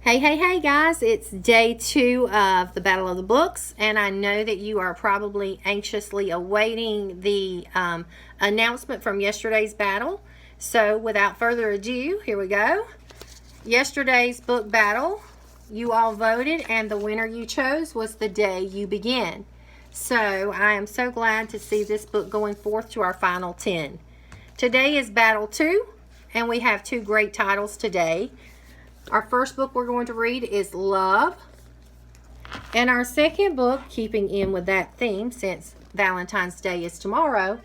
Hey guys, it's day 2 of the Battle of the Books, and I know that you are probably anxiously awaiting the announcement from yesterday's battle. So without further ado, here we go. Yesterday's book battle, you all voted, and the winner you chose was The Day You Begin. So I am so glad to see this book going forth to our final 10. Today is Battle 2, and we have 2 great titles today. Our first book we're going to read is Love. And our second book, keeping in with that theme since Valentine's Day is tomorrow,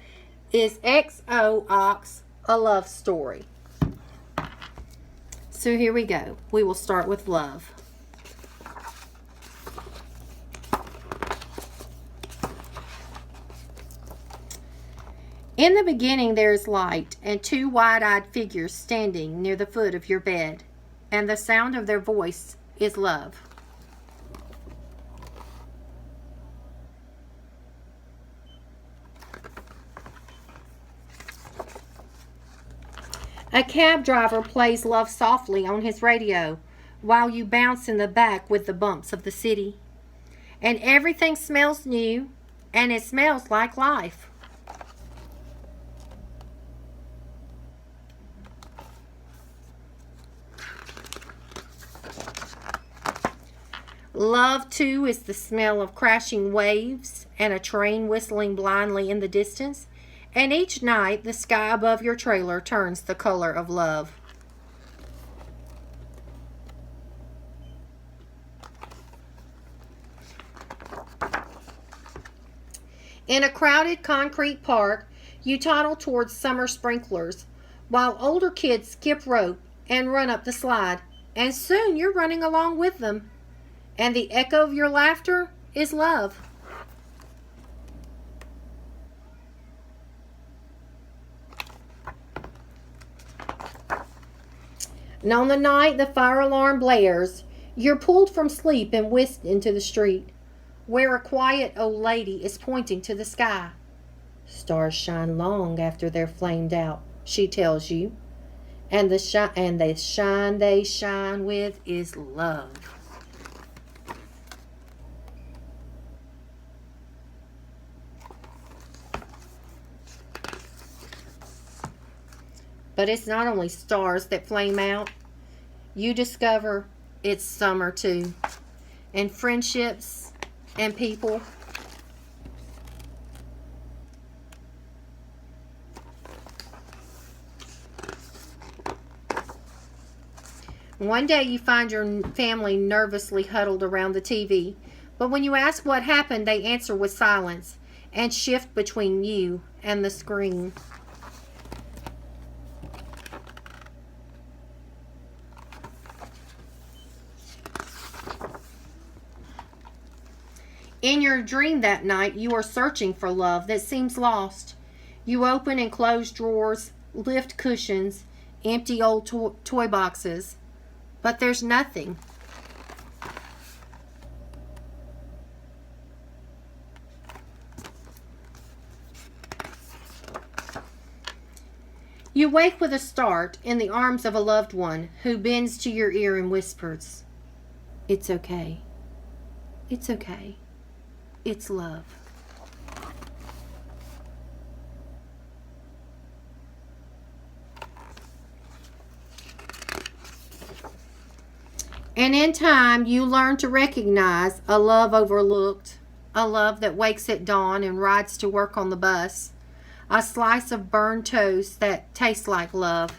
is XO Ox, A Love Story. So here we go. We will start with Love. In the beginning there is light, and 2 wide-eyed figures standing near the foot of your bed, and the sound of their voice is love. A cab driver plays love softly on his radio while you bounce in the back with the bumps of the city. And everything smells new, and it smells like life. Love, too, is the smell of crashing waves and a train whistling blindly in the distance. And each night, the sky above your trailer turns the color of love. In a crowded concrete park, you toddle towards summer sprinklers, while older kids skip rope and run up the slide. And soon you're running along with them. And the echo of your laughter is love. And on the night the fire alarm blares, you're pulled from sleep and whisked into the street, where a quiet old lady is pointing to the sky. Stars shine long after they're flamed out, she tells you. And the shine they shine with is love. But it's not only stars that flame out. You discover it's summer too. And friendships and people. One day you find your family nervously huddled around the TV. But when you ask what happened, they answer with silence and shift between you and the screen. In your dream that night, you are searching for love that seems lost. You open and close drawers, lift cushions, empty old toy boxes, but there's nothing. You wake with a start in the arms of a loved one who bends to your ear and whispers, "It's okay. It's okay. It's love." And in time, you learn to recognize a love overlooked, a love that wakes at dawn and rides to work on the bus, a slice of burned toast that tastes like love.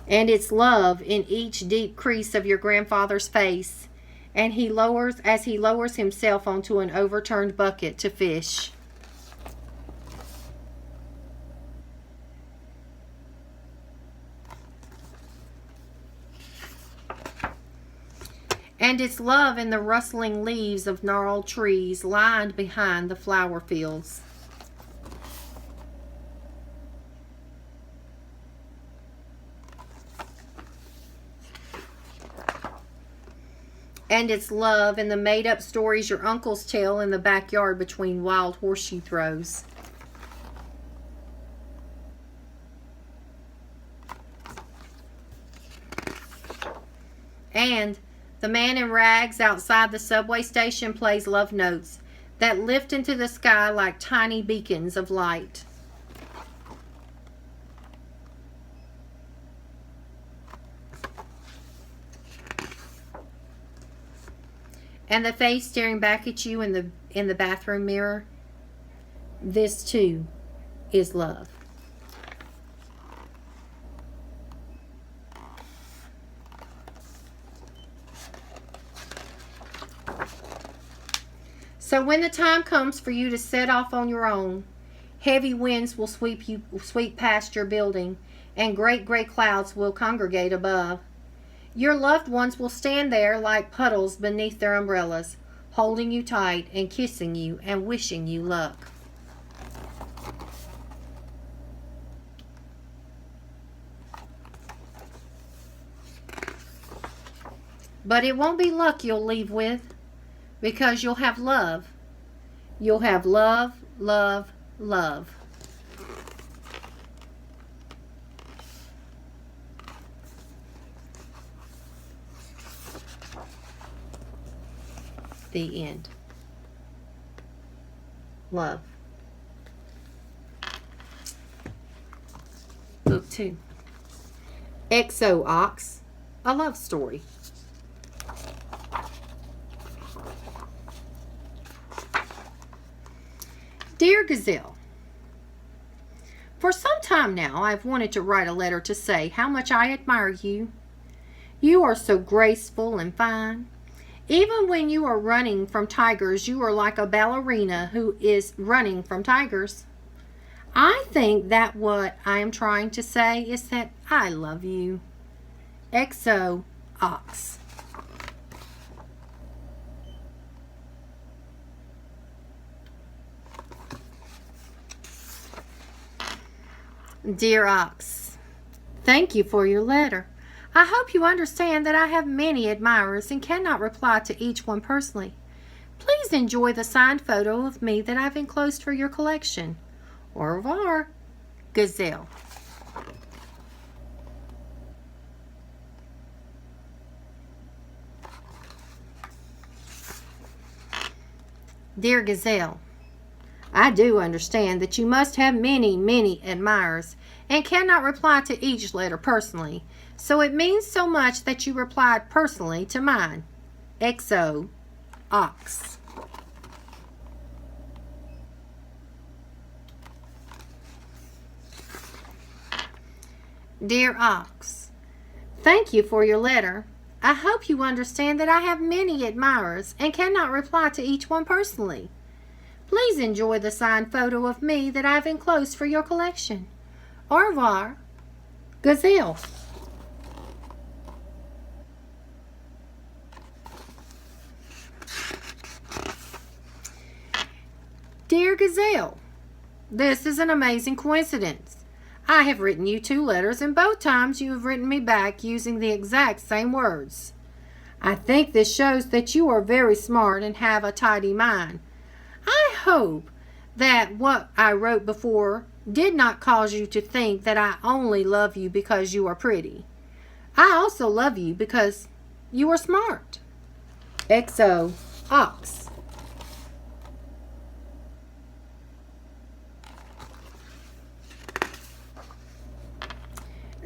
And it's love in each deep crease of your grandfather's face, and he lowers himself onto an overturned bucket to fish. And it's love in the rustling leaves of gnarled trees lined behind the flower fields. And it's love in the made-up stories your uncles tell in the backyard between wild horseshoe throws. And the man in rags outside the subway station plays love notes that lift into the sky like tiny beacons of light. And the face staring back at you in the bathroom mirror, this too is love. So when the time comes for you to set off on your own, heavy winds will sweep past your building, and great gray clouds will congregate above. Your loved ones will stand there like puddles beneath their umbrellas, holding you tight and kissing you and wishing you luck. But it won't be luck you'll leave with, because you'll have love. You'll have love, love, love. The end. Love. Book 2. Exo-Ox, a love story. Dear Gazelle, for some time now I've wanted to write a letter to say how much I admire you. You are so graceful and fine. Even when you are running from tigers, you are like a ballerina who is running from tigers. I think that what I am trying to say is that I love you. Exo-Ox. Dear Ox, thank you for your letter. I hope you understand that I have many admirers and cannot reply to each one personally. Please enjoy the signed photo of me that I've enclosed for your collection. Au revoir, Gazelle. Dear Gazelle, I do understand that you must have many, many admirers and cannot reply to each letter personally, so it means so much that you replied personally to mine. Exo-Ox. Dear Ox, thank you for your letter. I hope you understand that I have many admirers and cannot reply to each one personally. Please enjoy the signed photo of me that I've enclosed for your collection. Au revoir, Gazelle. Dear Gazelle, this is an amazing coincidence. I have written you 2 letters, and both times you have written me back using the exact same words. I think this shows that you are very smart and have a tidy mind. I hope that what I wrote before did not cause you to think that I only love you because you are pretty. I also love you because you are smart. Exo-Ox.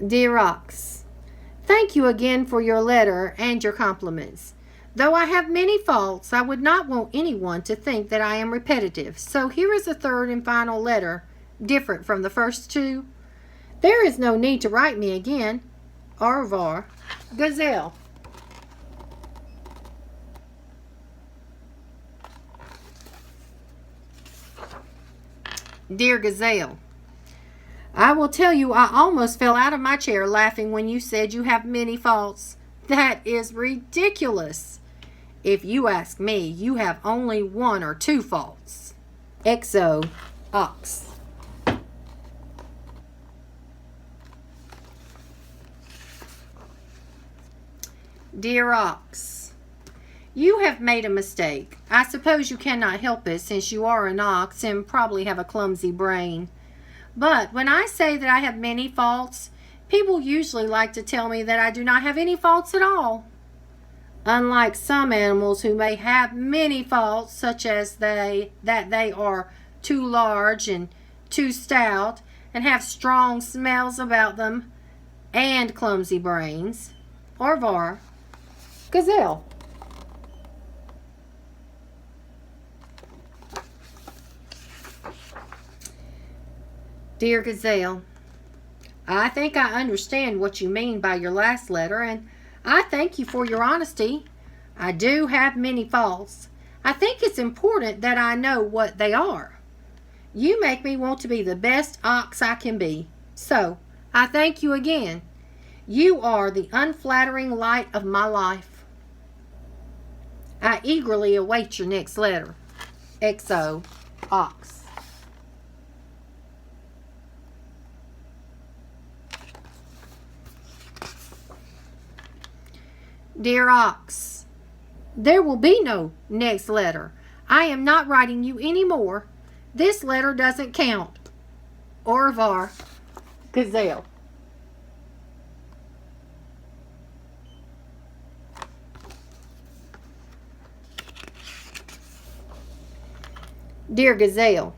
Dear Ox, thank you again for your letter and your compliments. Though I have many faults, I would not want anyone to think that I am repetitive. So here is a third and final letter, different from the first 2. There is no need to write me again. Au revoir, Gazelle. Dear Gazelle, I will tell you I almost fell out of my chair laughing when you said you have many faults. That is ridiculous. If you ask me, you have only 1 or 2 faults. Exo-Ox. Dear Ox, You have made a mistake. I suppose you cannot help it since you are an ox and probably have a clumsy brain. But when I say that I have many faults, people usually like to tell me that I do not have any faults at all. Unlike some animals who may have many faults, such as that they are too large and too stout and have strong smells about them and clumsy brains. Au revoir. Gazelle. Dear Gazelle, I think I understand what you mean by your last letter, and I thank you for your honesty. I do have many faults. I think it's important that I know what they are. You make me want to be the best ox I can be. So, I thank you again. You are the unflattering light of my life. I eagerly await your next letter. XO, Ox. Dear Ox, there will be no next letter. I am not writing you any more. This letter doesn't count. Au revoir, Gazelle. Dear Gazelle,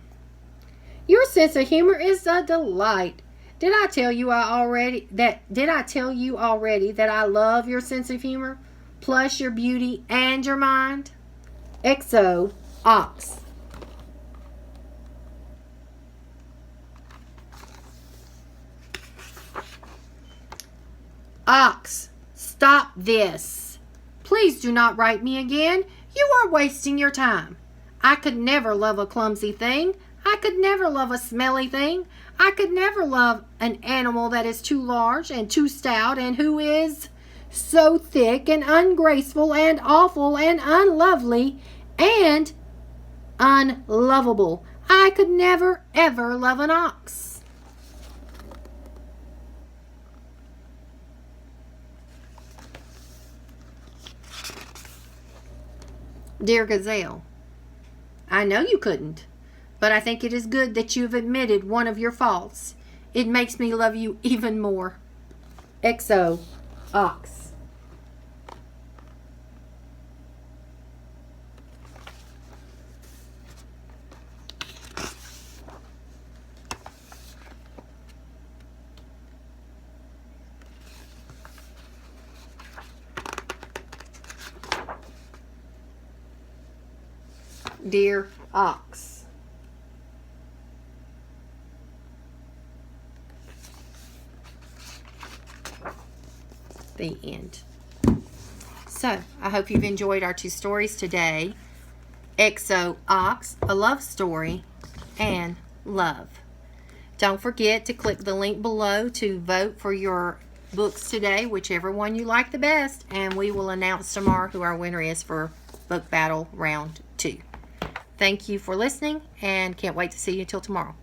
your sense of humor is a delight. Did I tell you already that I love your sense of humor, plus your beauty and your mind? XO, Ox. Ox, stop this. Please do not write me again. You are wasting your time. I could never love a clumsy thing. I could never love a smelly thing. I could never love an animal that is too large and too stout and who is so thick and ungraceful and awful and unlovely and unlovable. I could never, ever love an ox. Dear Gazelle, I know you couldn't. But I think it is good that you have admitted one of your faults. It makes me love you even more. XO, Ox. Dear Ox. The end. So, I hope you've enjoyed our 2 stories today. XO, Ox, a love story, and love. Don't forget to click the link below to vote for your books today, whichever one you like the best, and we will announce tomorrow who our winner is for Book Battle Round 2. Thank you for listening, and can't wait to see you till tomorrow.